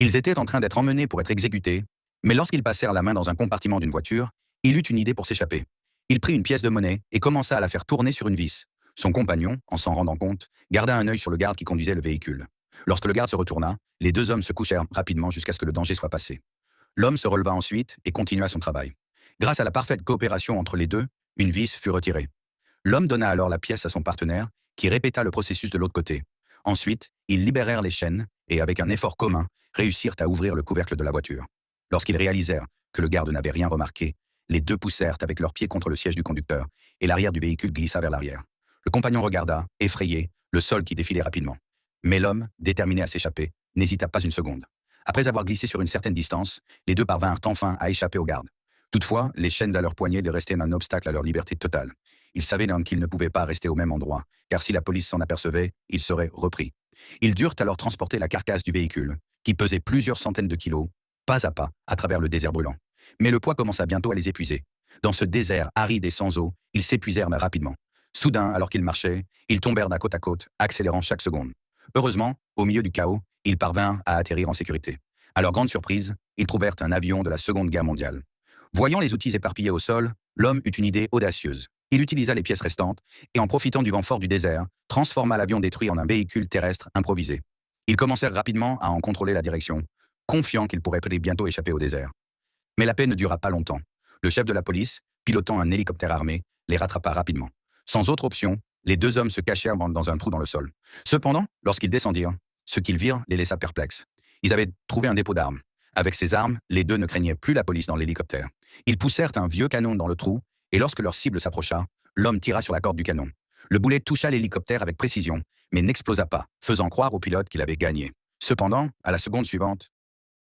Ils étaient en train d'être emmenés pour être exécutés, mais lorsqu'ils passèrent la main dans un compartiment d'une voiture, il eut une idée pour s'échapper. Il prit une pièce de monnaie et commença à la faire tourner sur une vis. Son compagnon, en s'en rendant compte, garda un œil sur le garde qui conduisait le véhicule. Lorsque le garde se retourna, les deux hommes se couchèrent rapidement jusqu'à ce que le danger soit passé. L'homme se releva ensuite et continua son travail. Grâce à la parfaite coopération entre les deux, une vis fut retirée. L'homme donna alors la pièce à son partenaire, qui répéta le processus de l'autre côté. Ensuite, ils libérèrent les chaînes et, avec un effort commun, réussirent à ouvrir le couvercle de la voiture. Lorsqu'ils réalisèrent que le garde n'avait rien remarqué, les deux poussèrent avec leurs pieds contre le siège du conducteur, et l'arrière du véhicule glissa vers l'arrière. Le compagnon regarda, effrayé, le sol qui défilait rapidement. Mais l'homme, déterminé à s'échapper, n'hésita pas une seconde. Après avoir glissé sur une certaine distance, les deux parvinrent enfin à échapper aux gardes. Toutefois, les chaînes à leurs poignets restaient un obstacle à leur liberté totale. Ils savaient donc qu'ils ne pouvaient pas rester au même endroit, car si la police s'en apercevait, ils seraient repris. Ils durent alors transporter la carcasse du véhicule, qui pesait plusieurs centaines de kilos, pas à pas, à travers le désert brûlant. Mais le poids commença bientôt à les épuiser. Dans ce désert aride et sans eau, ils s'épuisèrent rapidement. Soudain, alors qu'ils marchaient, ils tombèrent d'un côte à côte, accélérant chaque seconde. Heureusement, au milieu du chaos, ils parvinrent à atterrir en sécurité. À leur grande surprise, ils trouvèrent un avion de la Seconde Guerre mondiale. Voyant les outils éparpillés au sol, l'homme eut une idée audacieuse. Il utilisa les pièces restantes et, en profitant du vent fort du désert, transforma l'avion détruit en un véhicule terrestre improvisé. Ils commencèrent rapidement à en contrôler la direction, confiants qu'ils pourraient bientôt échapper au désert. Mais la paix ne dura pas longtemps. Le chef de la police, pilotant un hélicoptère armé, les rattrapa rapidement. Sans autre option, les deux hommes se cachèrent dans un trou dans le sol. Cependant, lorsqu'ils descendirent, ce qu'ils virent les laissa perplexes. Ils avaient trouvé un dépôt d'armes. Avec ces armes, les deux ne craignaient plus la police dans l'hélicoptère. Ils poussèrent un vieux canon dans le trou, et lorsque leur cible s'approcha, l'homme tira sur la corde du canon. Le boulet toucha l'hélicoptère avec précision, mais n'explosa pas, faisant croire au pilote qu'il avait gagné. Cependant, à la seconde suivante,